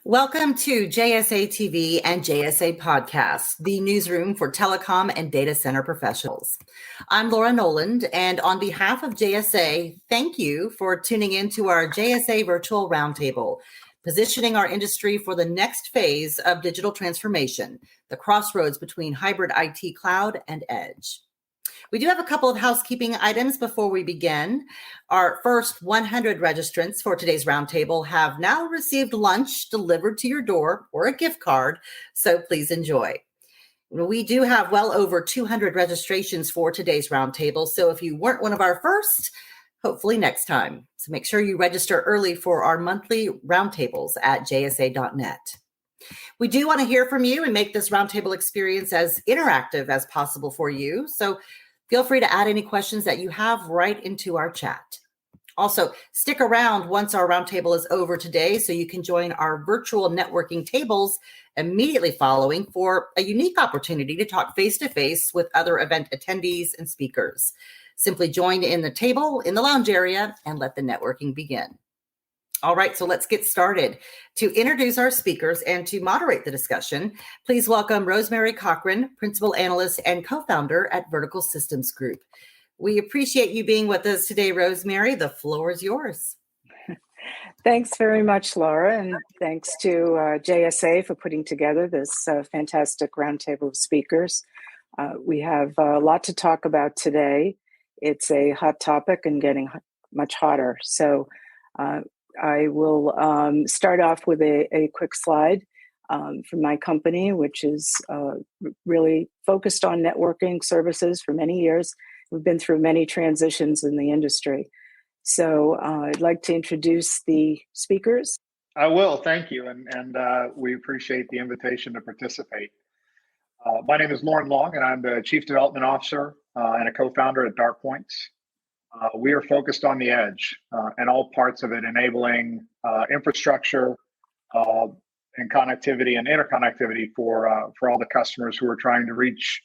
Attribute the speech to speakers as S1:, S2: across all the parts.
S1: Welcome to JSA TV and JSA Podcast, the newsroom for telecom and data center professionals. I'm Laura Noland, and on behalf of JSA, thank you for tuning in to our JSA Virtual Roundtable, positioning our industry for the next phase of digital transformation, the crossroads between hybrid IT cloud and edge. We do have a couple of housekeeping items before we begin. Our first 100 registrants for today's roundtable have now received lunch delivered to your door or a gift card, so please enjoy. We do have well over 200 registrations for today's roundtable, so if you weren't one of our first, hopefully next time. So make sure you register early for our monthly roundtables at jsa.net. We do want to hear from you and make this roundtable experience as interactive as possible for you, so feel free to add any questions that you have right into our chat. Also, stick around once our roundtable is over today so you can join our virtual networking tables immediately following for a unique opportunity to talk face-to-face with other event attendees and speakers. Simply join in the table in the lounge area and let the networking begin. All right, so let's get started. To introduce our speakers and to moderate the discussion, please welcome Rosemary Cochran, Principal Analyst and Co-Founder at Vertical Systems Group. We appreciate you being with us today, Rosemary. The floor is yours.
S2: Thanks very much, Laura, and thanks to JSA for putting together this fantastic roundtable of speakers. We have a lot to talk about today. It's a hot topic and getting much hotter. So I will start off with a quick slide from my company, which is really focused on networking services for many years. We've been through many transitions in the industry. So I'd like to introduce the speakers.
S3: I will, thank you. And we appreciate the invitation to participate. My name is Lauren Long, and I'm the Chief Development Officer and a co-founder at DartPoints. We are focused on the edge and all parts of it, enabling infrastructure and connectivity and interconnectivity for all the customers who are trying to reach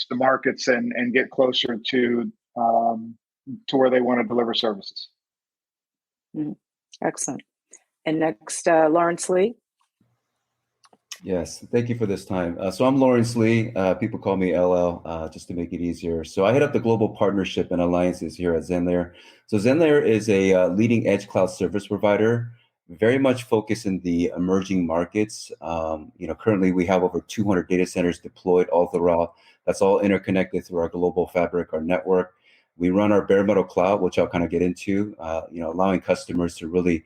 S3: the markets and get closer to where they want to deliver services.
S2: Excellent. And next, Lawrence Lee.
S4: Yes, thank you for this time. So I'm Lawrence Lee. People call me LL just to make it easier. So I head up the global partnership and alliances here at Zenlayer. So Zenlayer is a leading edge cloud service provider, very much focused in the emerging markets. Currently we have over 200 data centers deployed all throughout. That's all interconnected through our global fabric, our network. We run our bare metal cloud, which I'll kind of get into, allowing customers to really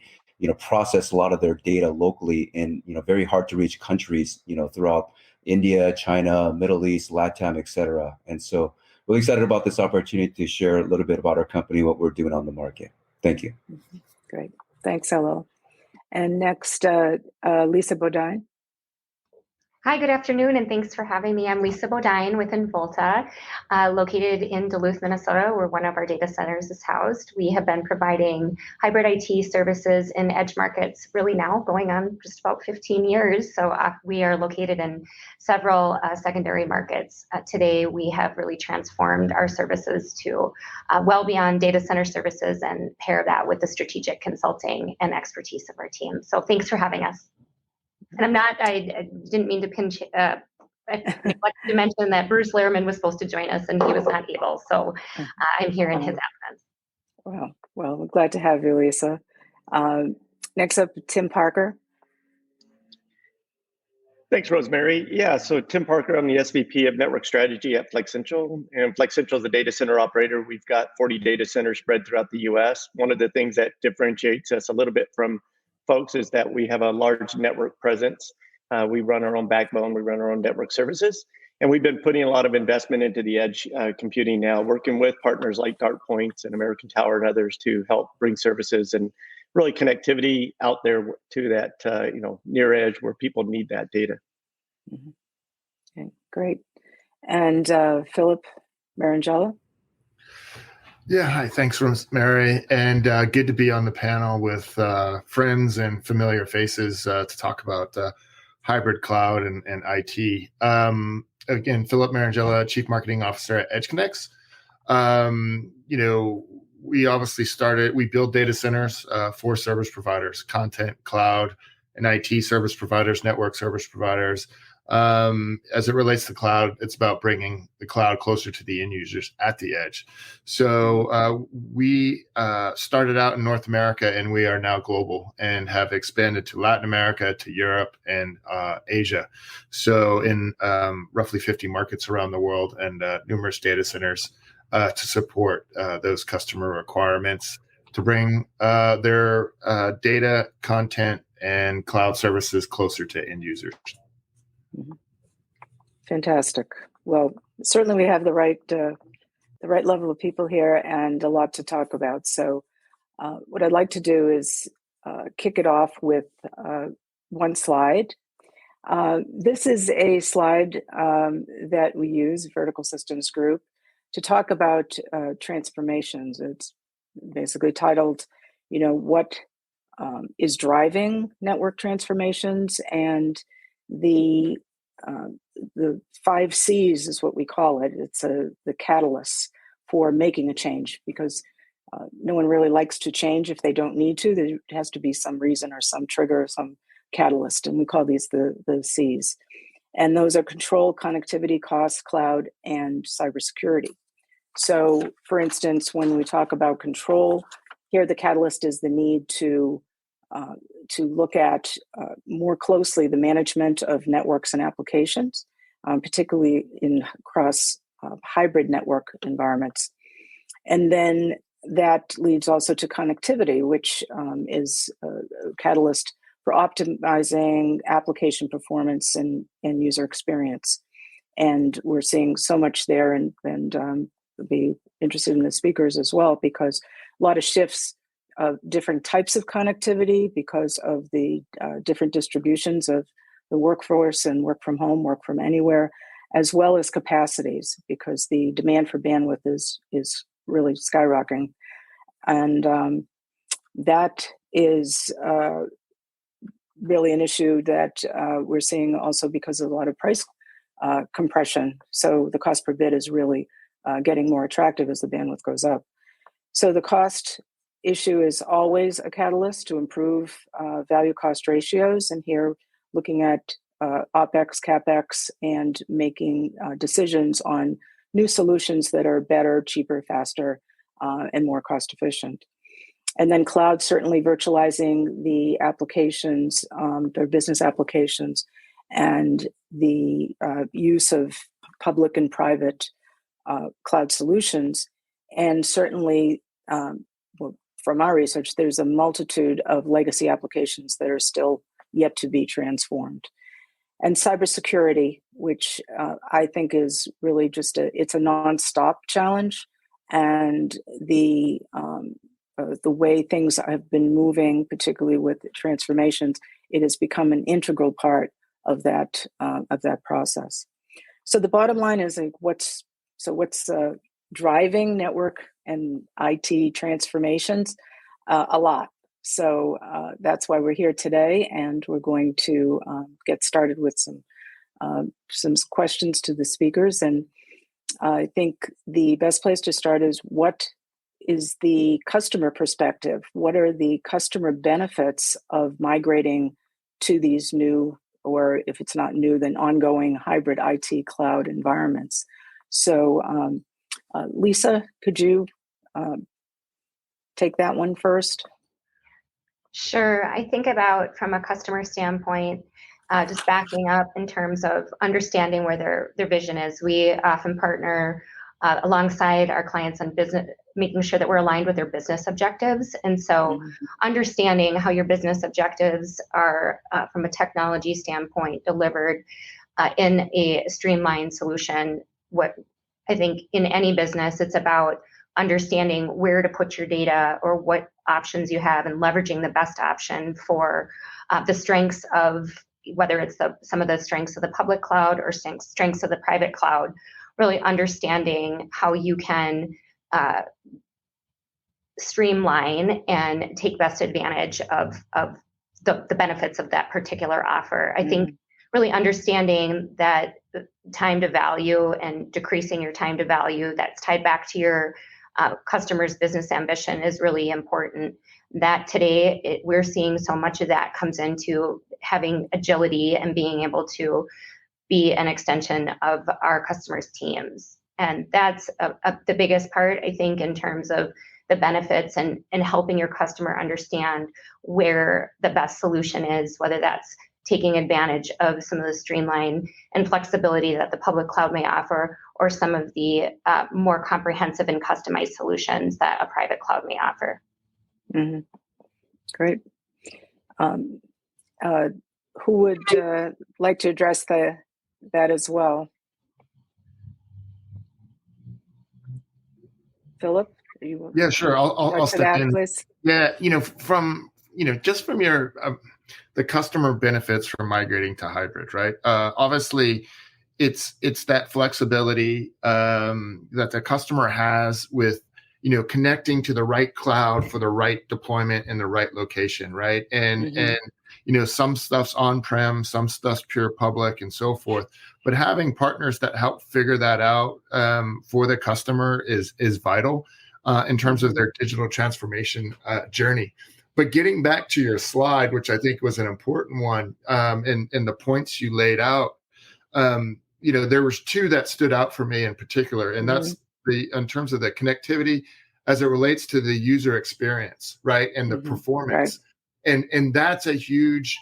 S4: process a lot of their data locally in, very hard to reach countries, throughout India, China, Middle East, LATAM, et cetera. And so really excited about this opportunity to share a little bit about our company, what we're doing on the market. Thank you.
S2: Great. Thanks, LL. And next, Lisa Bodine.
S5: Hi, good afternoon, and thanks for having me. I'm Lisa Bodine with Involta, located in Duluth, Minnesota, where one of our data centers is housed. We have been providing hybrid IT services in edge markets really now going on just about 15 years. So we are located in several secondary markets. Today, we have really transformed our services to well beyond data center services and pair that with the strategic consulting and expertise of our team. So thanks for having us. And I didn't mean to pinch, I neglected to mention that Bruce Lehrman was supposed to join us and he was not able. So I'm here in his absence.
S2: Well, we're glad to have you, Lisa. Next up, Tim Parker.
S6: Thanks, Rosemary. Yeah, so Tim Parker, I'm the SVP of Network Strategy at FlexCentral. And FlexCentral is a data center operator. We've got 40 data centers spread throughout the US. One of the things that differentiates us a little bit from folks is that we have a large network presence. We run our own backbone, we run our own network services, and we've been putting a lot of investment into the edge computing now, working with partners like DartPoints and American Tower and others to help bring services and really connectivity out there to that near edge where people need that data.
S2: Okay, great. And Philip Marangella.
S7: Yeah, hi. Thanks, Rosemary. And good to be on the panel with friends and familiar faces to talk about hybrid cloud and IT. Again, Philip Marangella, Chief Marketing Officer at EdgeConnects. We obviously we build data centers for service providers, content, cloud, and IT service providers, network service providers. As it relates to cloud, it's about bringing the cloud closer to the end users at the edge. So we started out in North America, and we are now global and have expanded to Latin America, to Europe, and Asia. So in roughly 50 markets around the world, and numerous data centers to support those customer requirements to bring their data, content, and cloud services closer to end users.
S2: Fantastic. Well, certainly we have the right level of people here and a lot to talk about. So what I'd like to do is kick it off with one slide. This is a slide that we use, Vertical Systems Group, to talk about transformations. It's basically titled, what is driving network transformations, and the 5 C's is what we call it. It's the catalyst for making a change, because no one really likes to change if they don't need to. There has to be some reason or some trigger, some catalyst, and we call these the C's. And those are control, connectivity, cost, cloud, and cybersecurity. So, for instance, when we talk about control, here the catalyst is the need to look at more closely the management of networks and applications, particularly in across hybrid network environments. And then that leads also to connectivity, which is a catalyst for optimizing application performance and user experience. And we're seeing so much there, and be interested in the speakers as well, because a lot of shifts of different types of connectivity because of the different distributions of the workforce and work from home, work from anywhere, as well as capacities, because the demand for bandwidth is really skyrocketing. And that is really an issue that we're seeing also because of a lot of price compression. So the cost per bit is really getting more attractive as the bandwidth goes up. So the cost issue is always a catalyst to improve value cost ratios. And here looking at OPEX, CAPEX, and making decisions on new solutions that are better, cheaper, faster, and more cost efficient. And then cloud, certainly virtualizing the applications, their business applications, and the use of public and private cloud solutions. And certainly, from our research, there's a multitude of legacy applications that are still yet to be transformed. And cybersecurity, which I think is really just it's a nonstop challenge. And the way things have been moving, particularly with transformations, it has become an integral part of that process. So the bottom line is like, what's driving network and IT transformations? A lot. So that's why we're here today, and we're going to get started with some questions to the speakers. And I think the best place to start is, what is the customer perspective? What are the customer benefits of migrating to these new, or if it's not new, then ongoing hybrid IT cloud environments? So Lisa, could you take that one first?
S5: Sure. I think about, from a customer standpoint, just backing up in terms of understanding where their vision is. We often partner alongside our clients on business, making sure that we're aligned with their business objectives. And so understanding how your business objectives are, from a technology standpoint, delivered in a streamlined solution. What I think in any business, it's about understanding where to put your data or what options you have, and leveraging the best option for the strengths of, whether it's some of the strengths of the public cloud or strengths of the private cloud, really understanding how you can streamline and take best advantage of the benefits of that particular offer. I think really understanding that time to value and decreasing your time to value that's tied back to your customer's business ambition is really important. That today we're seeing so much of that comes into having agility and being able to be an extension of our customers' teams. And that's the biggest part, I think, in terms of the benefits and helping your customer understand where the best solution is, whether that's taking advantage of some of the streamline and flexibility that the public cloud may offer, or some of the more comprehensive and customized solutions that a private cloud may offer.
S2: Mm-hmm. Great. Who would like to address that as well? Philip?
S7: Yeah, sure. I'll step in.
S2: Please.
S7: Yeah, from just from your the customer benefits from migrating to hybrid, right? Obviously, it's that flexibility that the customer has with connecting to the right cloud for the right deployment in the right location, right? And some stuff's on-prem, some stuff's pure public, and so forth. But having partners that help figure that out for the customer is vital in terms of their digital transformation journey. But getting back to your slide, which I think was an important one, and the points you laid out, there was two that stood out for me in particular, and that's in terms of the connectivity as it relates to the user experience, right, and the performance, right. And that's a huge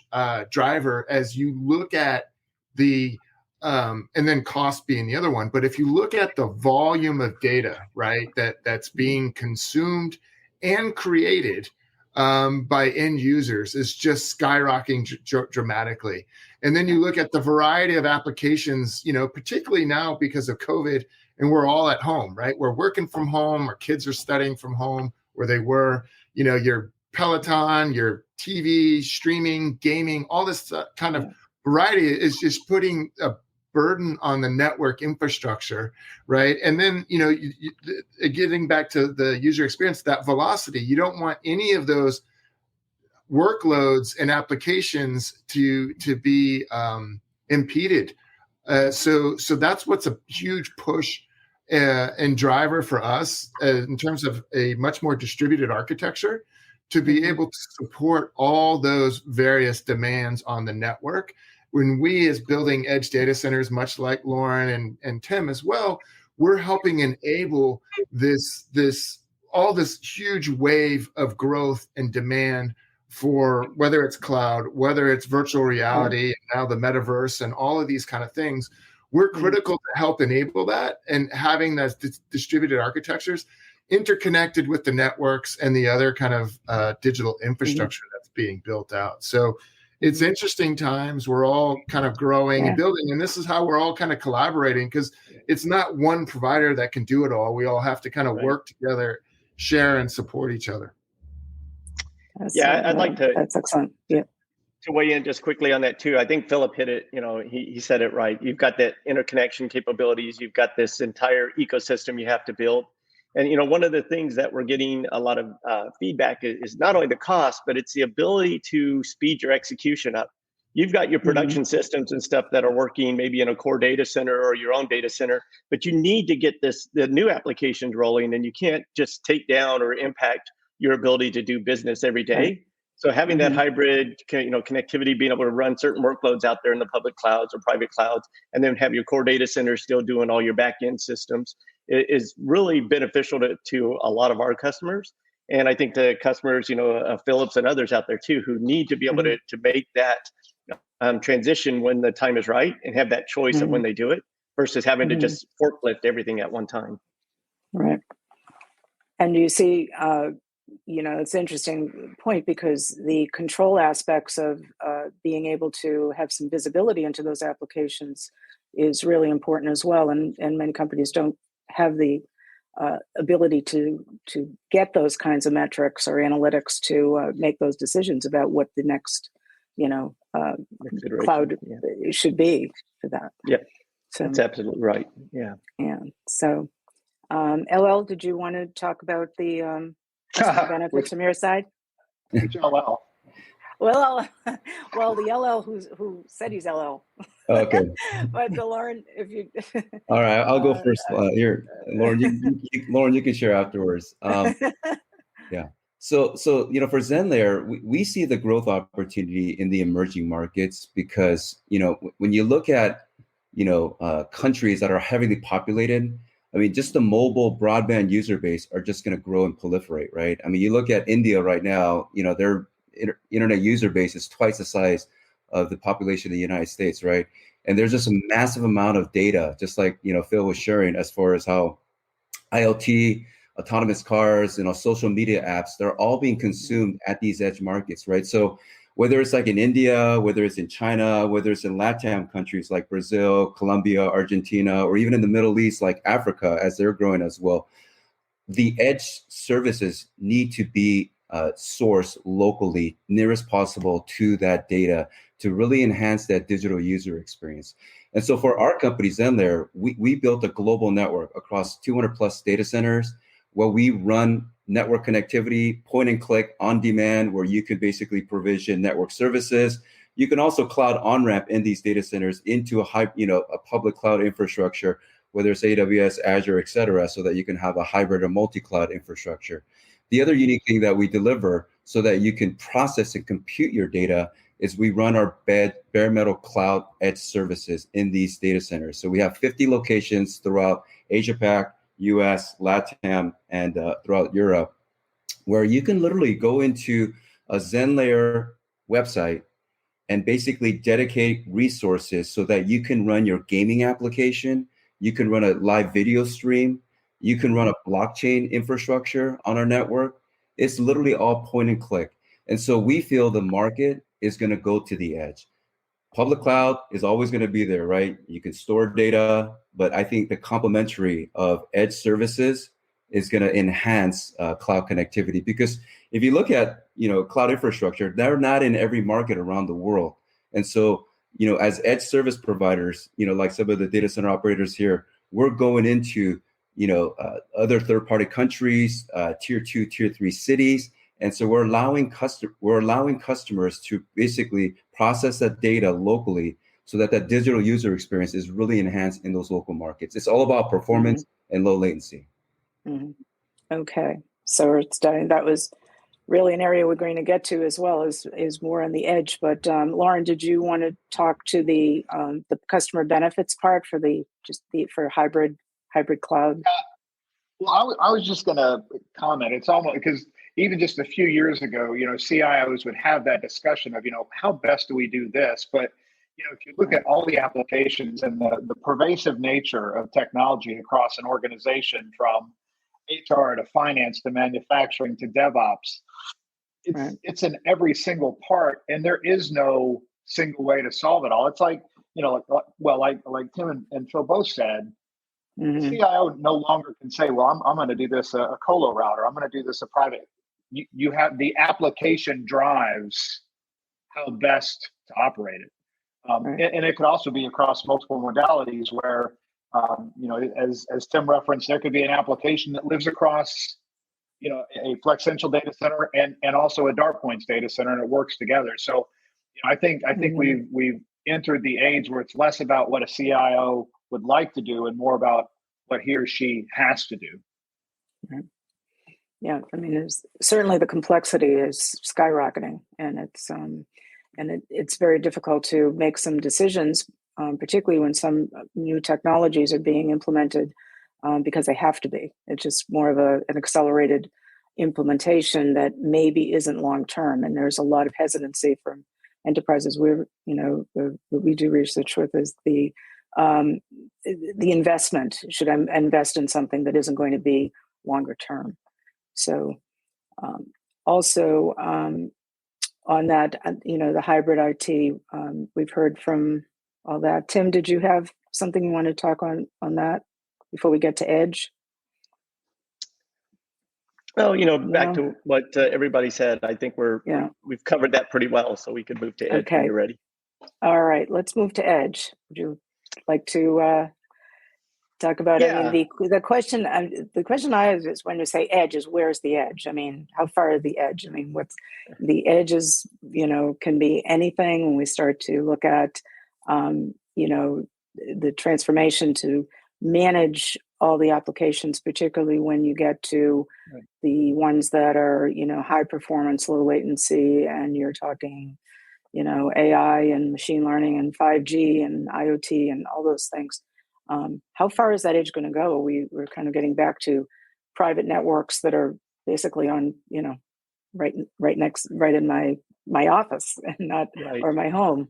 S7: driver as you look at the and then cost being the other one. But if you look at the volume of data, right, that's being consumed and created by end users is just skyrocketing dramatically. And then you look at the variety of applications, particularly now because of COVID, and we're all at home, right? We're working from home, our kids are studying from home where they were, your Peloton, your TV, streaming, gaming, all this kind of variety is just putting a burden on the network infrastructure, right? And then, getting back to the user experience, that velocity, you don't want any of those workloads and applications to be impeded. So that's what's a huge push and driver for us in terms of a much more distributed architecture to be able to support all those various demands on the network. When we as building edge data centers, much like Lauren and Tim as well, we're helping enable this huge wave of growth and demand for whether it's cloud, whether it's virtual reality, and now the metaverse and all of these kind of things. We're critical to help enable that, and having those distributed architectures interconnected with the networks and the other kind of digital infrastructure that's being built out. So it's interesting times. We're all kind of growing and building, and this is how we're all kind of collaborating, because it's not one provider that can do it all. We all have to kind of work together, share, and support each other.
S6: I'd like to.
S2: That's excellent. Yeah.
S6: To weigh in just quickly on that too. I think Philip hit it. He said it right. You've got that interconnection capabilities. You've got this entire ecosystem you have to build. And one of the things that we're getting a lot of feedback is not only the cost, but it's the ability to speed your execution up. You've got your production systems and stuff that are working maybe in a core data center or your own data center, but you need to get the new applications rolling, and you can't just take down or impact your ability to do business every day. So having that hybrid, connectivity, being able to run certain workloads out there in the public clouds or private clouds, and then have your core data center still doing all your back-end systems is really beneficial to a lot of our customers. And I think the customers, Philips and others out there too, who need to be able to make that transition when the time is right and have that choice of when they do it versus having to just forklift everything at one time.
S2: Right. And you see, it's an interesting point, because the control aspects of being able to have some visibility into those applications is really important as well. And many companies don't have the ability to get those kinds of metrics or analytics to make those decisions about what the next, cloud should be for that.
S6: Yeah,
S2: so
S6: that's absolutely right. Yeah.
S2: Yeah. So, LL, did you want to talk about the benefits from your side?
S3: LL.
S2: Well, the LL who said he's LL.
S4: Okay.
S2: But the Lauren, if you.
S4: All right, I'll go first. Here, Lauren, you can share afterwards. Yeah. So for Zenlayer, we see the growth opportunity in the emerging markets because when you look at countries that are heavily populated, I mean, just the mobile broadband user base are just going to grow and proliferate, right? I mean, you look at India right now, their internet user base is twice the size of the population of the United States, right? And there's just a massive amount of data, just like Phil was sharing, as far as how IoT, autonomous cars, social media apps, they're all being consumed at these edge markets, right? So whether it's like in India, whether it's in China, whether it's in LATAM countries like Brazil, Colombia, Argentina, or even in the Middle East, like Africa, as they're growing as well, the edge services need to be sourced locally, nearest possible to that data to really enhance that digital user experience. And so for our company, Zenlayer, we built a global network across 200 plus data centers where we run network connectivity, point and click on demand, where you could basically provision network services. You can also cloud on-ramp in these data centers into a public cloud infrastructure, whether it's AWS, Azure, et cetera, so that you can have a hybrid or multi-cloud infrastructure. The other unique thing that we deliver so that you can process and compute your data is we run our bare metal cloud edge services in these data centers. So we have 50 locations throughout Asia Pac, US, LATAM, and throughout Europe, where you can literally go into a Zenlayer website and basically dedicate resources so that you can run your gaming application, you can run a live video stream, you can run a blockchain infrastructure on our network. It's literally all point and click. And so we feel the market is going to go to the edge. Public cloud is always going to be there, right? You can store data, but I think the complementary of edge services is going to enhance cloud connectivity. Because if you look at cloud infrastructure, they're not in every market around the world. And so as edge service providers, like some of the data center operators here, we're going into other third-party countries, tier 2, tier 3 cities. And so we're allowing customers to basically process that data locally so that that digital user experience is really enhanced in those local markets. It's all about performance and low latency.
S2: Mm-hmm. Okay. So that was really an area we're going to get to as well, is more on the edge. But Lauren, did you want to talk to the customer benefits part for for hybrid cloud?
S3: Well, I was just going to comment. It's almost because even just a few years ago, CIOs would have that discussion of, how best do we do this? But, if you look at all the applications and the pervasive nature of technology across an organization, from HR to finance to manufacturing to DevOps, it's in every single part, and there is no single way to solve it all. It's like, like Tim and Phil both said, the CIO no longer can say, well, I'm going to do this a colo router. I'm going to do this a private. You have the application drives how best to operate it. And it could also be across multiple modalities where, as Tim referenced, there could be an application that lives across, a Flexential data center and also a Dartpoints data center, and it works together. So, I think we've entered the age where it's less about what a CIO would like to do and more about what he or she has to do.
S2: Right. Yeah, I mean, certainly the complexity is skyrocketing, and it's very difficult to make some decisions, particularly when some new technologies are being implemented because they have to be. It's just more of an accelerated implementation that maybe isn't long term, and there's a lot of hesitancy from enterprises. What we do research with is the investment. Should I invest in something that isn't going to be longer term? So also on that, the hybrid IT, we've heard from all that. Tim, did you have something you want to talk on that before we get to edge?
S6: Well, back to what everybody said, I think we've covered that pretty well, so we could move to edge when you're ready.
S2: All right, let's move to edge. Would you like to talk about it? I mean, the question I have is, when you say edge, is where's the edge? I mean, how far is the edge? I mean, what's the edges? Can be anything. When we start to look at, the transformation to manage all the applications, particularly when you get to the ones that are, high performance, low latency, and you're talking, AI and machine learning and 5G and IoT and all those things. How far is that edge going to go? We're kind of getting back to private networks that are basically on, right in my office and not or my home.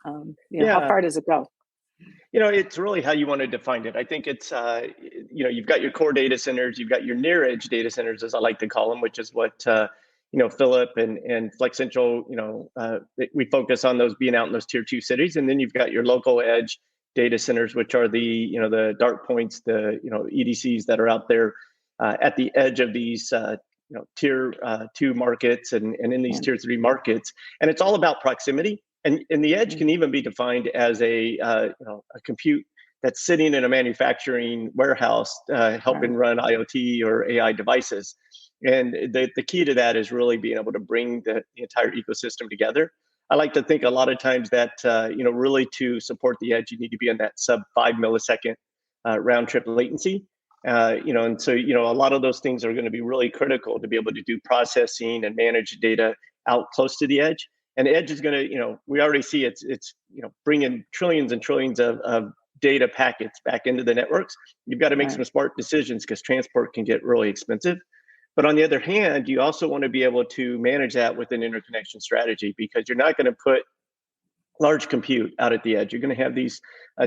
S2: How far does it go?
S6: It's really how you want to define it. I think it's, you've got your core data centers, you've got your near edge data centers, as I like to call them, which is what, Philip and Flex Central, we focus on those being out in those tier 2 cities. And then you've got your local edge data centers, which are the dark points, the, EDCs that are out there at the edge of these, tier 2 markets and in these tier 3 markets. And it's all about proximity. And the edge can even be defined as a compute that's sitting in a manufacturing warehouse, helping run IoT or AI devices. And the key to that is really being able to bring the entire ecosystem together. I like to think a lot of times that really to support the edge, you need to be in that sub 5 millisecond round trip latency. And so a lot of those things are going to be really critical to be able to do processing and manage data out close to the edge. And edge is going to, we already see it's bringing trillions and trillions of data packets back into the networks. You've got to make some smart decisions because transport can get really expensive. But on the other hand, you also want to be able to manage that with an interconnection strategy, because you're not going to put large compute out at the edge. You're going to have these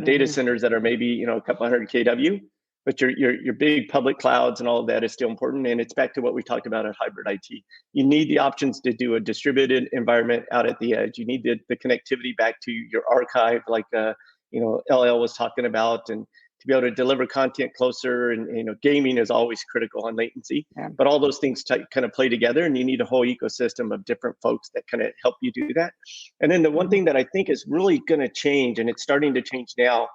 S6: data centers that are maybe a couple hundred kW, but your big public clouds and all of that is still important. And it's back to what we talked about at hybrid IT. You need the options to do a distributed environment out at the edge. You need the connectivity back to your archive, like LL was talking about, and to be able to deliver content closer. And gaming is always critical on latency, but all those things kind of play together, and you need a whole ecosystem of different folks that kind of help you do that. And then the one thing that I think is really going to change, and it's starting to change now,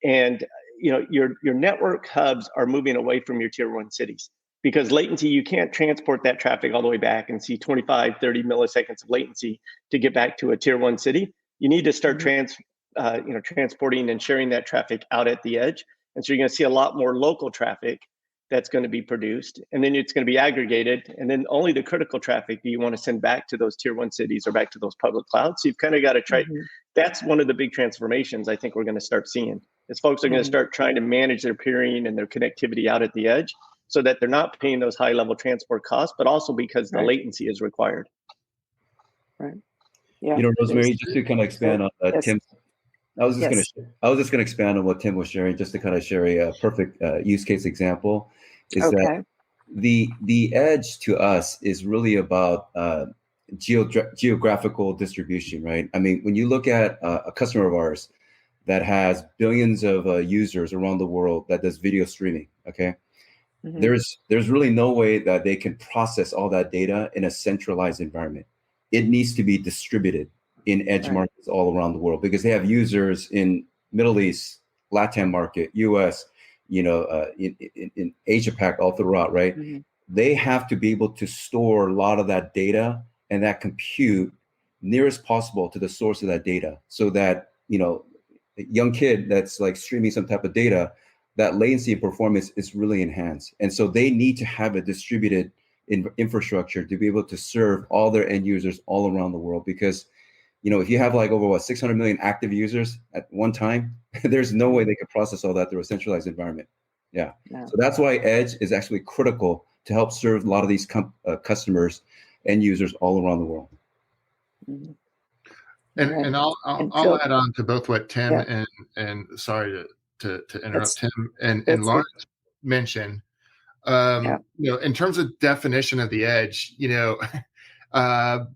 S6: and your network hubs are moving away from your tier 1 cities, because latency, you can't transport that traffic all the way back and see 25, 30 milliseconds of latency to get back to a tier 1 city. You need to start transporting and sharing that traffic out at the edge. And so you're going to see a lot more local traffic that's going to be produced, and then it's going to be aggregated. And then only the critical traffic do you want to send back to those tier 1 cities or back to those public clouds. So you've kind of got to try. That's one of the big transformations I think we're going to start seeing, is folks are going to start trying to manage their peering and their connectivity out at the edge, so that they're not paying those high level transport costs, but also because the latency is required.
S2: Right. Yeah.
S4: Rosemary, just to kind of expand on Tim. I was just going to expand on what Tim was sharing, just to kind of share a perfect use case example. Is that the edge to us is really about geographical distribution, right? I mean, when you look at a customer of ours that has billions of users around the world that does video streaming, okay, there's really no way that they can process all that data in a centralized environment. It needs to be distributed in edge markets all around the world, because they have users in Middle East, Latin market, US, in Asia Pac, all throughout, right? They have to be able to store a lot of that data and that compute nearest possible to the source of that data, so that, a young kid that's like streaming some type of data, that latency and performance is really enhanced. And so they need to have a distributed infrastructure to be able to serve all their end users all around the world, because if you have like over 600 million active users at one time, there's no way they could process all that through a centralized environment. So that's why edge is actually critical to help serve a lot of these customers and users all around the world.
S7: And I'll add on to both what Tim and sorry to interrupt, Tim and Lawrence mentioned. In terms of definition of the edge, now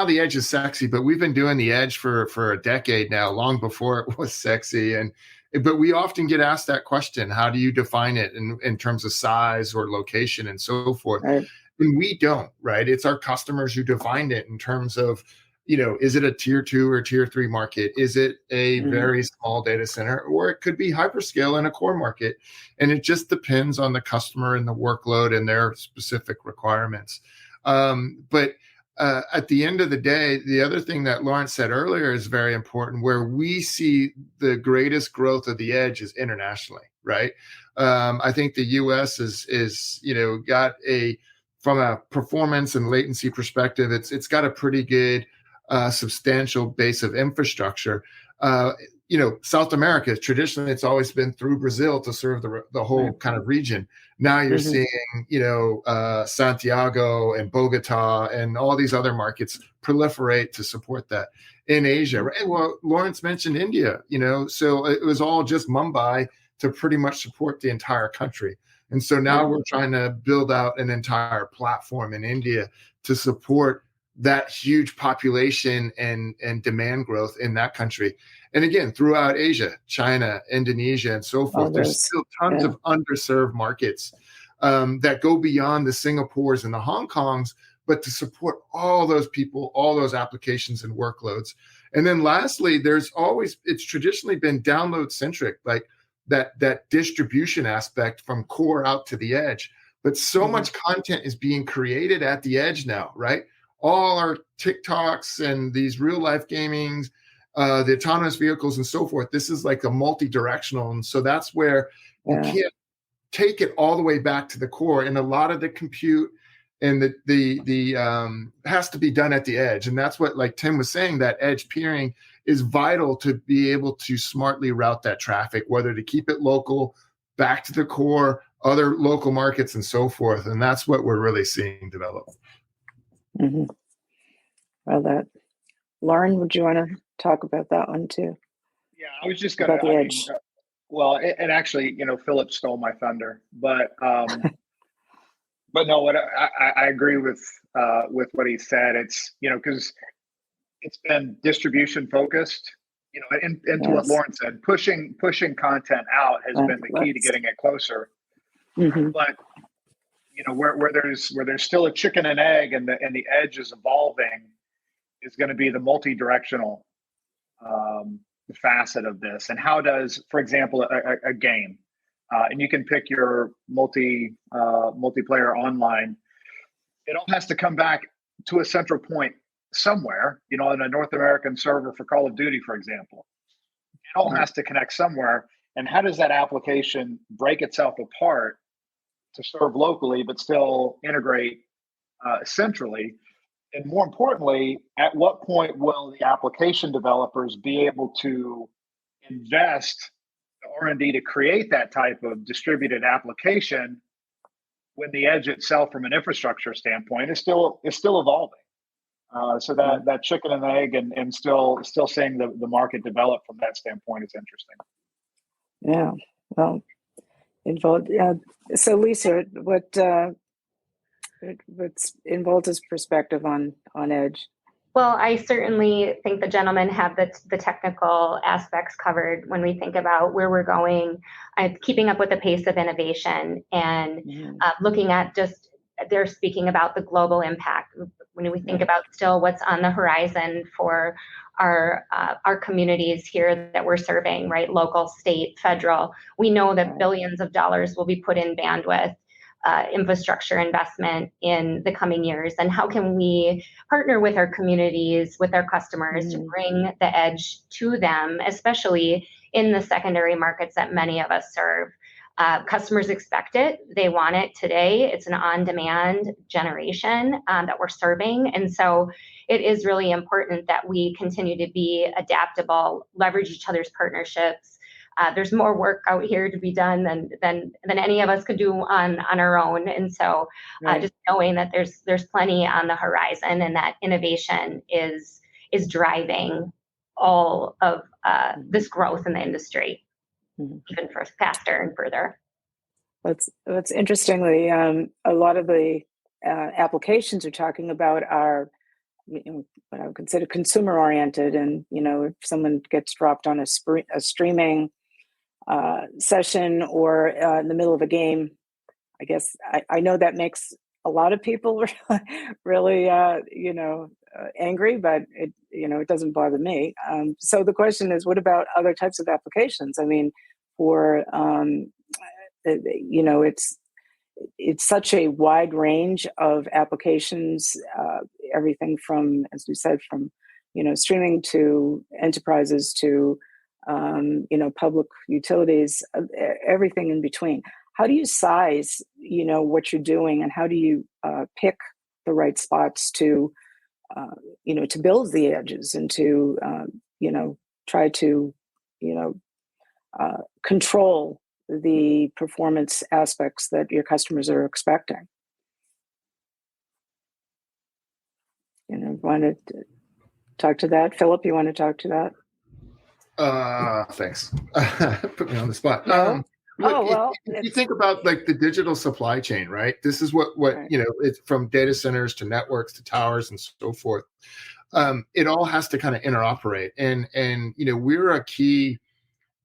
S7: the edge is sexy, but we've been doing the edge for a decade now, long before it was sexy. But we often get asked that question: how do you define it in terms of size or location and so forth? And we don't, right? It's our customers who define it in terms of, is it a tier 2 or tier 3 market? Is it a very small data center, or it could be hyperscale in a core market? And it just depends on the customer and the workload and their specific requirements. But at the end of the day, the other thing that Lawrence said earlier is very important. Where we see the greatest growth of the edge is internationally, right? I think the U.S. is got from a performance and latency perspective, it's got a pretty good substantial base of infrastructure. South America, traditionally, it's always been through Brazil to serve the whole kind of region. Now you're seeing, Santiago and Bogota and all these other markets proliferate to support that. In Asia, right? Well, Lawrence mentioned India, so it was all just Mumbai to pretty much support the entire country. And so now we're trying to build out an entire platform in India to support that huge population and demand growth in that country. And again, throughout Asia, China, Indonesia, and so forth, there's still tons of underserved markets that go beyond the Singapores and the Hong Kongs, but to support all those people, all those applications and workloads. And then lastly, it's traditionally been download centric, like that distribution aspect from core out to the edge. But so much content is being created at the edge now, right? All our TikToks and these real life gamings, the autonomous vehicles and so forth. This is like a multi-directional. And so that's where you can't take it all the way back to the core. And a lot of the compute and the has to be done at the edge. And that's what, like Tim was saying, that edge peering is vital to be able to smartly route that traffic, whether to keep it local, back to the core, other local markets and so forth. And that's what we're really seeing develop.
S2: Mm-hmm. Well, Lauren, would you want to talk about that one too?
S3: Yeah, I was just going to. Well, and actually, Philip stole my thunder, but but no, what I agree with what he said. It's because it's been distribution focused. Into what Lauren said, pushing content out has been the key to getting it closer. Mm-hmm. But where there's still a chicken and egg, and the edge is evolving, is going to be the multi-directional facet of this. And how does, for example, a game, and you can pick your multiplayer online, it all has to come back to a central point somewhere, on a North American server for Call of Duty, for example. It all has to connect somewhere. And how does that application break itself apart to serve locally, but still integrate centrally? And more importantly, at what point will the application developers be able to invest the R&D to create that type of distributed application when the edge itself, from an infrastructure standpoint, is still evolving? So that chicken and egg, and still seeing the market develop from that standpoint is interesting.
S2: Yeah, well, so Lisa, what's Involta's perspective on edge?
S5: Well, I certainly think the gentlemen have the technical aspects covered when we think about where we're going, keeping up with the pace of innovation, and looking at they're speaking about the global impact. When we think about still what's on the horizon for our communities here that we're serving, right? Local, state, federal, we know that billions of dollars will be put in bandwidth infrastructure investment in the coming years. And how can we partner with our communities, with our customers, to bring the edge to them, especially in the secondary markets that many of us serve? Customers expect it. They want it today. It's an on-demand generation that we're serving. And so it is really important that we continue to be adaptable, leverage each other's partnerships. There's more work out here to be done than any of us could do on our own. And so just knowing that there's plenty on the horizon, and that innovation is driving all of this growth in the industry. Even faster and further.
S2: What's interestingly, a lot of the applications we're talking about are, what I would consider consumer oriented, and if someone gets dropped on a streaming session or in the middle of a game, I guess I know that makes a lot of people really angry, but it doesn't bother me. So the question is, what about other types of applications? I mean, for it's such a wide range of applications, everything from, as we said, from streaming to enterprises to public utilities, everything in between. How do you size what you're doing, and how do you pick the right spots to to build the edges and to try to control the performance aspects that your customers are expecting? Want to talk to that? Philip, you want to talk to that?
S7: Thanks. Put me on the spot.
S2: No.
S7: Look, if you think about like the digital supply chain, right? This is what right. It's from data centers to networks to towers and so forth. It all has to kind of interoperate, and we're a key.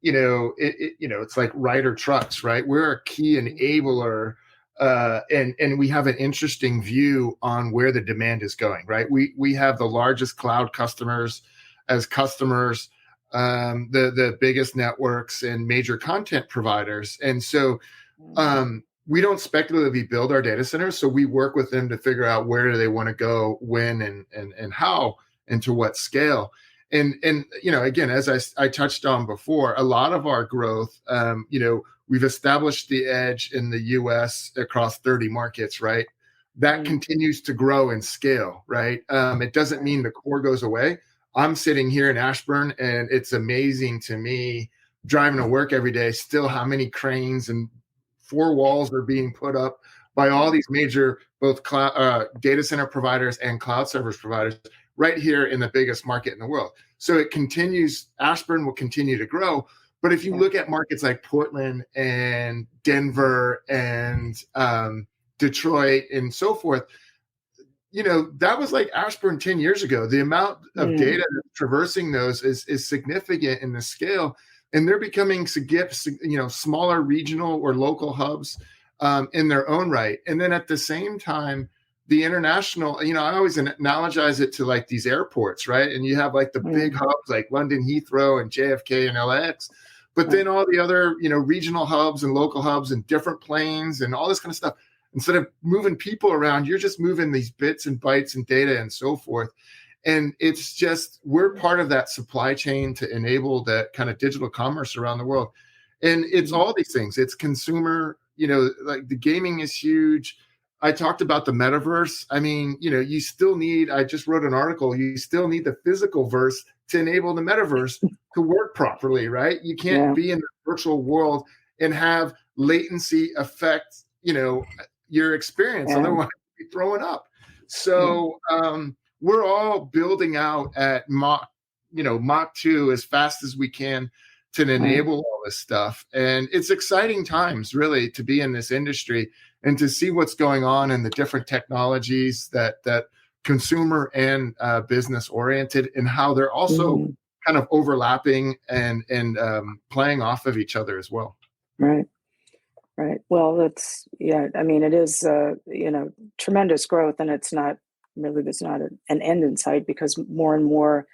S7: It's like Ryder trucks, right? We're a key enabler, and we have an interesting view on where the demand is going, right? We have the largest cloud customers as customers. The biggest networks and major content providers. And so we don't speculatively build our data centers. So we work with them to figure out where do they want to go, when, and how, and to what scale. And again, as I touched on before, a lot of our growth, we've established the edge in the US across 30 markets, right? That continues to grow and scale, right? It doesn't mean the core goes away. I'm sitting here in Ashburn, and it's amazing to me driving to work every day, still how many cranes and 4 walls are being put up by all these major, both cloud, data center providers and cloud service providers right here in the biggest market in the world. So it continues, Ashburn will continue to grow. But if you look at markets like Portland and Denver and Detroit and so forth, that was like Ashburn 10 years ago. The amount of data traversing those is significant in the scale, and they're becoming smaller regional or local hubs in their own right. And then at the same time, the international, I always analogize it to like these airports, right? And you have like the big hubs like London Heathrow and JFK and LAX, but then all the other, regional hubs and local hubs and different planes and all this kind of stuff. Instead of moving people around, you're just moving these bits and bytes and data and so forth. And it's just, we're part of that supply chain to enable that kind of digital commerce around the world. And it's all these things. It's consumer, like the gaming is huge. I talked about the metaverse. I mean, you still need, I just wrote an article, you still need the physical verse to enable the metaverse to work properly, right? You can't be in the virtual world and have latency affect, your experience. Otherwise you'll be throwing up. So we're all building out at Mach 2 as fast as we can to enable all this stuff. And it's exciting times really to be in this industry and to see what's going on in the different technologies that consumer and business oriented, and how they're also kind of overlapping and playing off of each other as well.
S2: Right. Right. Well, that's, I mean, it is, tremendous growth, and it's not really, there's not an end in sight, because more and more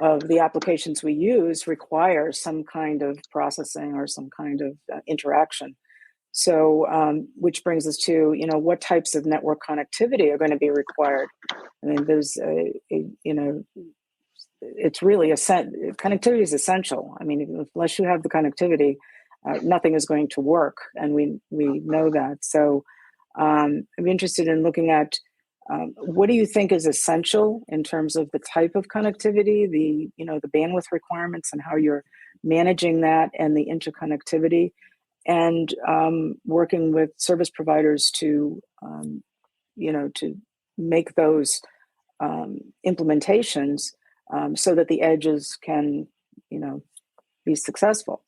S2: of the applications we use require some kind of processing or some kind of interaction. So, which brings us to, what types of network connectivity are going to be required? I mean, there's it's really connectivity is essential. I mean, unless you have the connectivity, nothing is going to work, and we know that. So I'm interested in looking at what do you think is essential in terms of the type of connectivity, the bandwidth requirements, and how you're managing that, and the interconnectivity, and working with service providers to to make those implementations so that the edges can be successful.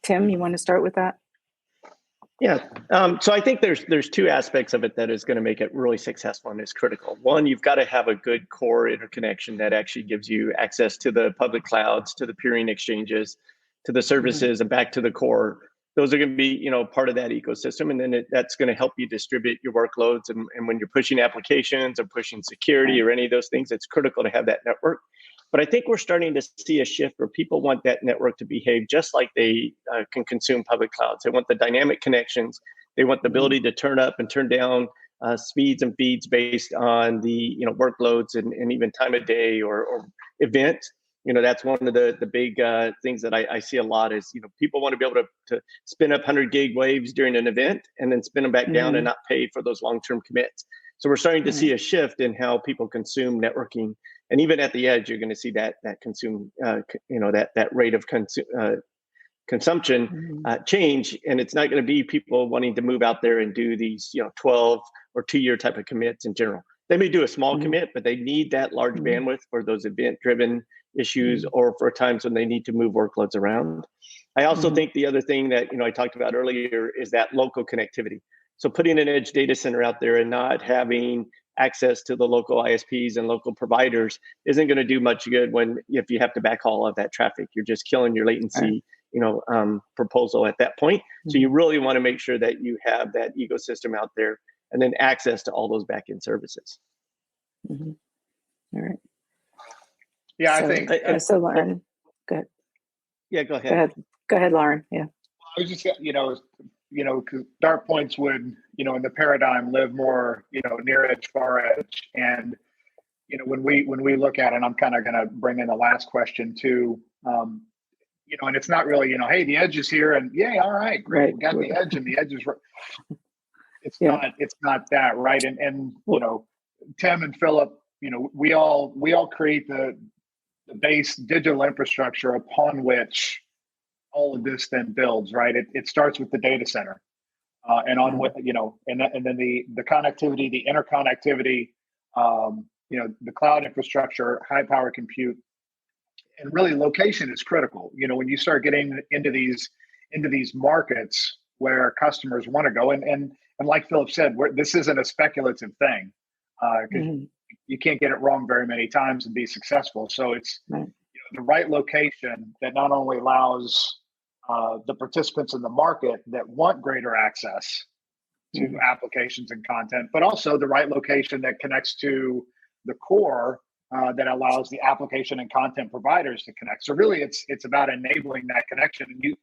S2: Tim, you want to start with that?
S6: Yeah. So I think there's 2 aspects of it that is going to make it really successful and is critical. One, you've got to have a good core interconnection that actually gives you access to the public clouds, to the peering exchanges, to the services, and back to the core. Those are going to be, part of that ecosystem. And then that's going to help you distribute your workloads. And when you're pushing applications or pushing security or any of those things, it's critical to have that network. But I think we're starting to see a shift where people want that network to behave just like they can consume public clouds. They want the dynamic connections. They want the ability to turn up and turn down speeds and feeds based on the workloads and even time of day or event. That's one of the big things that I see a lot is people want to be able to spin up 100 gig waves during an event and then spin them back down and not pay for those long-term commits. So we're starting to see a shift in how people consume networking, and even at the edge, you're going to see that consume that rate of consumption change, and it's not going to be people wanting to move out there and do these 12 or 2-year type of commits in general. They may do a small commit, but they need that large bandwidth for those event-driven issues or for times when they need to move workloads around. I also think the other thing that I talked about earlier is that local connectivity. So putting an edge data center out there and not having access to the local ISPs and local providers isn't going to do much good if you have to backhaul all of that traffic. You're just killing your latency proposal at that point. So you really want to make sure that you have that ecosystem out there and then access to all those backend services.
S2: All right.
S3: Yeah, I think.
S2: So Lauren, go ahead.
S6: Yeah, go ahead.
S2: Go ahead, Lauren. Yeah.
S3: I was just, because dark points would, in the paradigm live more, near edge, far edge. And, when we look at it, and I'm kind of going to bring in the last question too, and it's not really, hey, the edge is here and yay, all right, great. We got the edge and the edge is right. It's not that, right. And Tim and Philip, we all create the base digital infrastructure upon which all of this then builds, right? It starts with the data center, and on with and then the connectivity, the interconnectivity, the cloud infrastructure, high power compute, and really location is critical. When you start getting into these markets where customers want to go, and like Philip said, this isn't a speculative thing, because you can't get it wrong very many times and be successful. So it's the right location that not only allows the participants in the market that want greater access to applications and content, but also the right location that connects to the core that allows the application and content providers to connect. So really, it's about enabling that connection, and you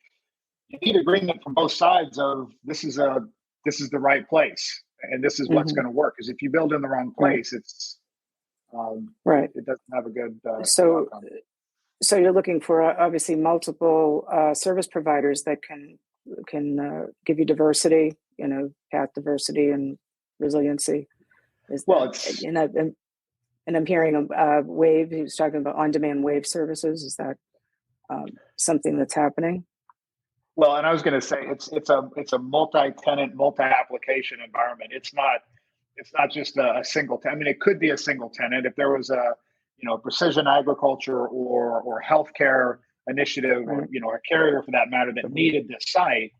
S3: need agreement from both sides of this is the right place, and this is what's going to work. Because if you build in the wrong place, it's it doesn't have a good outcome.
S2: So you're looking for obviously multiple service providers that can give you diversity, path diversity and resiliency. And I'm hearing Wave. He was talking about on-demand Wave services. Is that something that's happening?
S3: Well, and I was going to say it's a multi-tenant, multi-application environment. It's not just a single tenant. I mean, it could be a single tenant if there was a precision agriculture or healthcare initiative, or a carrier for that matter that needed this site.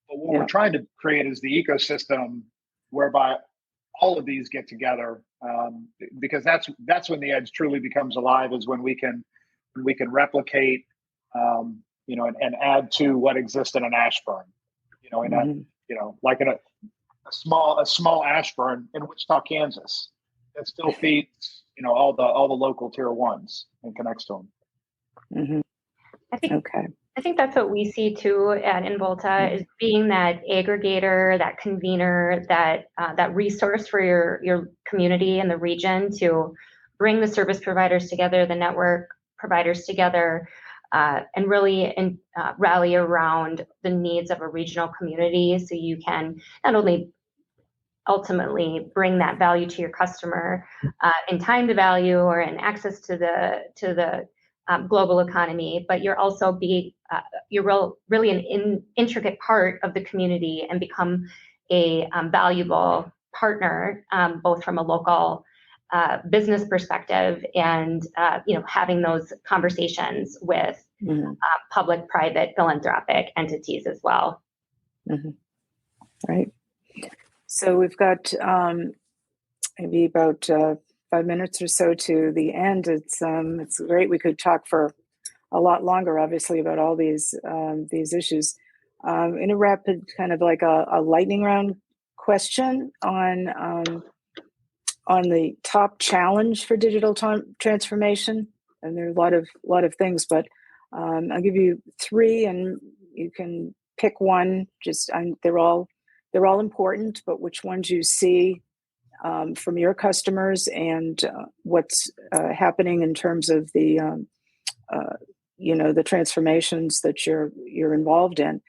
S3: But what we're trying to create is the ecosystem whereby all of these get together, because that's when the edge truly becomes alive. Is when we can replicate, and add to what exists in an Ashburn, like in a small Ashburn in Wichita, Kansas, that still feeds all the local tier ones and connects to them.
S5: I think that's what we see too at Involta, is being that aggregator, that convener, that resource for your community and the region to bring the service providers together, the network providers together, and really rally around the needs of a regional community, so you can not only ultimately bring that value to your customer in time to value or in access to the global economy, but you're also really an intricate part of the community and become a valuable partner, both from a local business perspective and having those conversations with public, private, philanthropic entities as well.
S2: Right. So we've got maybe about 5 minutes or so to the end. It's great. We could talk for a lot longer, obviously, about all these issues. In a rapid kind of like a lightning round question on the top challenge for digital transformation, and there are a lot of things, but I'll give you 3, and you can pick one. They're all they're all important, but which ones you see from your customers and what's happening in terms of the the transformations that you're involved in,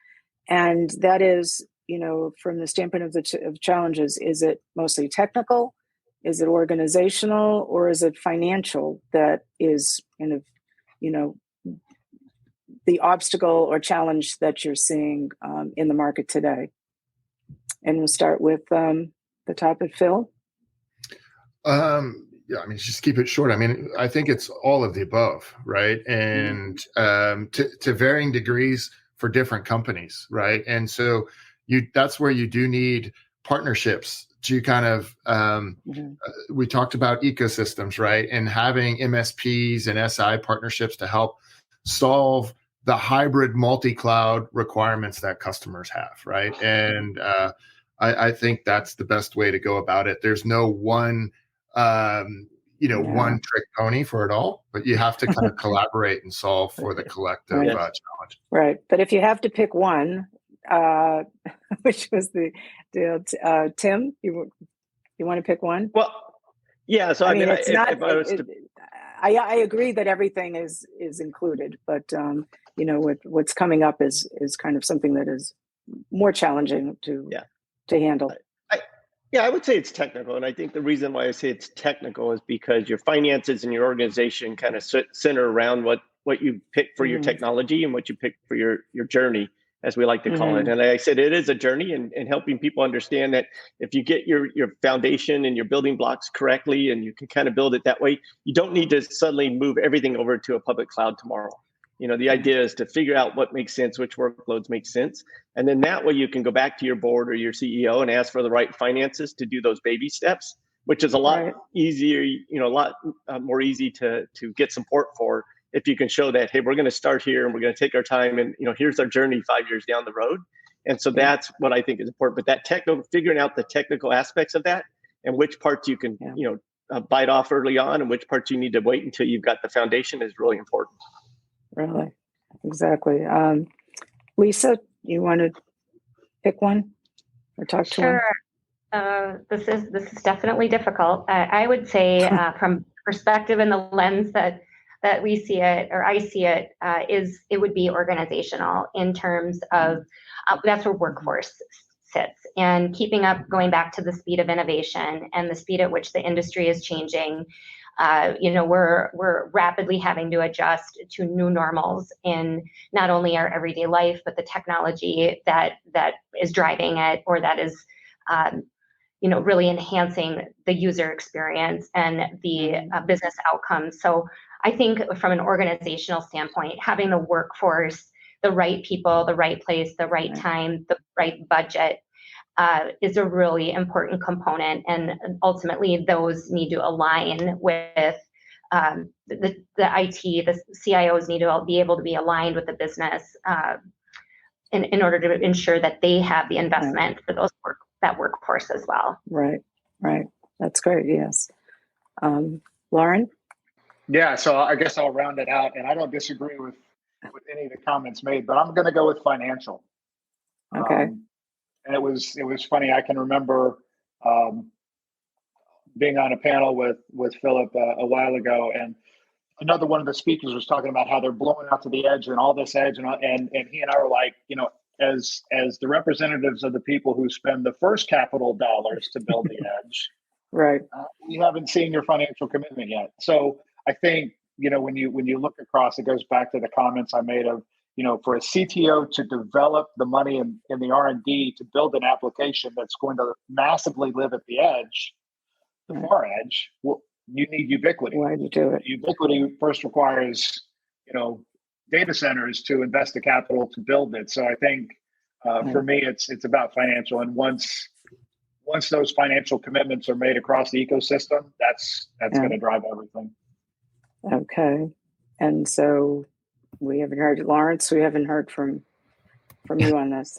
S2: and that is, from the standpoint of challenges, is it mostly technical, is it organizational, or is it financial that is kind of the obstacle or challenge that you're seeing in the market today? And we'll start with the top at Phil.
S7: Yeah, just keep it short. I think it's all of the above, right? And to varying degrees for different companies, right? And so that's where you do need partnerships to kind of, we talked about ecosystems, right? And having MSPs and SI partnerships to help solve the hybrid multi-cloud requirements that customers have, right? And I think that's the best way to go about it. There's no one one trick pony for it all, but you have to kind of collaborate and solve for the collective challenge.
S2: Right. But if you have to pick one, which was the Tim, you want to pick one?
S6: Well, yeah. So
S2: it's not. I agree that everything is included, but what's coming up is kind of something that is more challenging to handle.
S6: I would say it's technical. And I think the reason why I say it's technical is because your finances and your organization kind of center around what you pick for your technology and what you pick for your journey, as we like to call it. And like I said, it is a journey, and helping people understand that if you get your foundation and your building blocks correctly, and you can kind of build it that way, you don't need to suddenly move everything over to a public cloud tomorrow. The idea is to figure out what makes sense, which workloads make sense. And then that way you can go back to your board or your CEO and ask for the right finances to do those baby steps, which is a lot easier, a lot more easy to get support for if you can show that, hey, we're going to start here and we're going to take our time, and here's our journey 5 years down the road. And so that's what I think is important. But that figuring out the technical aspects of that and which parts you can bite off early on and which parts you need to wait until you've got the foundation is really important.
S2: Really, exactly. Lisa, you want to pick one or talk to one?
S5: Sure. This is definitely difficult. I would say from perspective and the lens that we see it, or I see it, it would be organizational in terms of that's where workforce sits, and keeping up, going back to the speed of innovation and the speed at which the industry is changing. We're rapidly having to adjust to new normals in not only our everyday life, but the technology that is driving it, or that is, really enhancing the user experience and the business outcomes. So I think from an organizational standpoint, having the workforce, the right people, the right place, the right time, the right budget is a really important component, and ultimately those need to align with the IT. The CIOs need to be able to be aligned with the business in order to ensure that they have the investment for that workforce as well.
S2: Right. That's great. Yes, Lauren.
S3: Yeah, so I guess I'll round it out, and I don't disagree with any of the comments made, but I'm going to go with financial.
S2: Okay.
S3: And it was funny. I can remember being on a panel with Philip a while ago, and another one of the speakers was talking about how they're blowing out to the edge and all this edge, and he and I were like, as the representatives of the people who spend the first capital dollars to build the edge,
S2: right?
S3: We haven't seen your financial commitment yet. So I think when you look across, it goes back to the comments I made of, for a CTO to develop the money in the R&D to build an application that's going to massively live at the edge, the far edge, well, you need ubiquity.
S2: Why do you do it?
S3: Ubiquity first requires, data centers to invest the capital to build it. So I think for me, it's about financial. And once those financial commitments are made across the ecosystem, that's going to drive everything.
S2: Okay. And so we haven't heard, Lawrence, we haven't heard from you on this.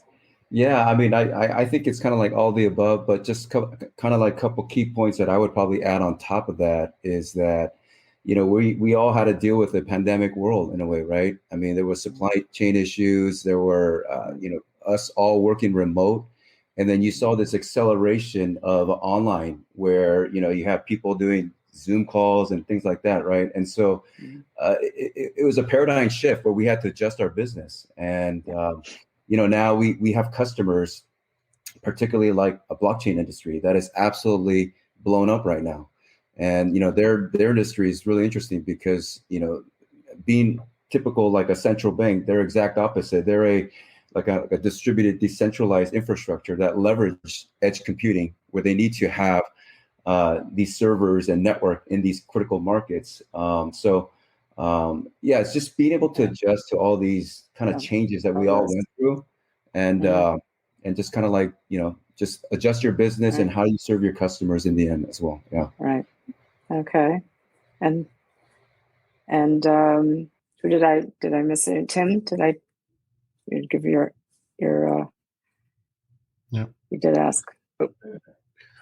S4: Yeah, I think it's kind of like all the above, but just kind of like a couple key points that I would probably add on top of that is that, we all had to deal with the pandemic world in a way, right? There was supply chain issues. There were, us all working remote. And then you saw this acceleration of online where, you have people doing Zoom calls and things like that, right? And so it was a paradigm shift where we had to adjust our business. And, now we have customers, particularly like a blockchain industry that is absolutely blown up right now. And, their industry is really interesting because, being typical like a central bank, they're exact opposite. They're a distributed, decentralized infrastructure that leverage edge computing where they need to have these servers and network in these critical markets. It's just being able to adjust to all these kind of changes that we all went through, and just kind of like just adjust your business and how you serve your customers in the end as well. Yeah.
S2: Right. Okay. And who did I miss it? Tim, did I give your
S7: yeah.
S2: You did ask.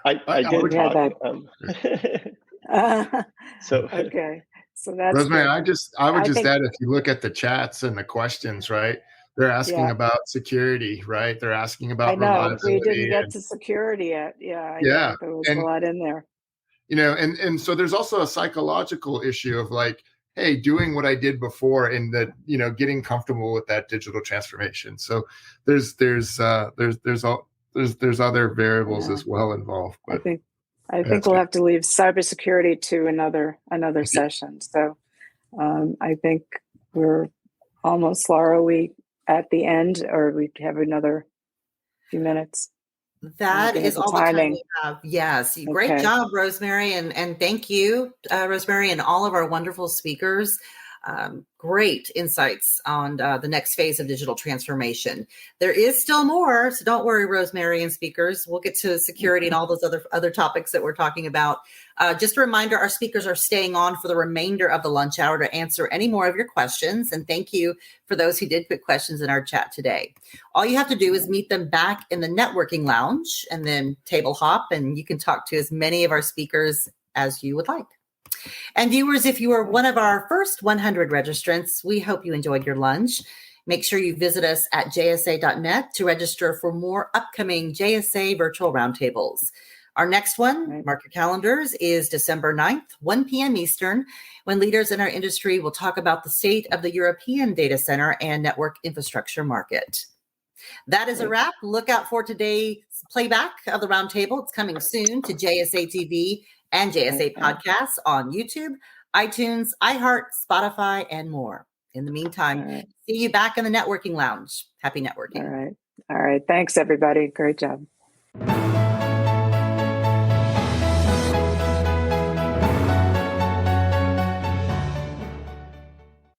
S6: I did talk. So
S2: okay. So that's
S7: Rosemary,
S2: good.
S7: I would just add, if you look at the chats and the questions, right? They're asking about security, right? They're asking about
S2: I know
S7: reliability.
S2: we didn't get to security yet. Yeah. There was a lot in there.
S7: And so there's also a psychological issue of like, hey, doing what I did before and that, getting comfortable with that digital transformation. So there's other variables as well involved. But
S2: I think we'll have to leave cybersecurity to another session. So I think we're almost, Laura, we at the end, or we have another few minutes?
S1: That is all the time we have. Yes. Great job, Rosemary. And thank you, Rosemary, and all of our wonderful speakers. Great insights on the next phase of digital transformation. There is still more, so don't worry, Rosemary and speakers. We'll get to security and all those other topics that we're talking about. Just a reminder, our speakers are staying on for the remainder of the lunch hour to answer any more of your questions. And thank you for those who did put questions in our chat today. All you have to do is meet them back in the networking lounge and then table hop, and you can talk to as many of our speakers as you would like. And viewers, if you are one of our first 100 registrants, we hope you enjoyed your lunch. Make sure you visit us at jsa.net to register for more upcoming JSA virtual roundtables. Our next one, mark your calendars, is December 9th, 1 p.m. Eastern, when leaders in our industry will talk about the state of the European data center and network infrastructure market. That is a wrap. Look out for today's playback of the roundtable. It's coming soon to JSA TV and JSA podcasts on YouTube, iTunes, iHeart, Spotify, and more. In the meantime, see you back in the networking lounge. Happy networking.
S2: All right. Thanks, everybody. Great job.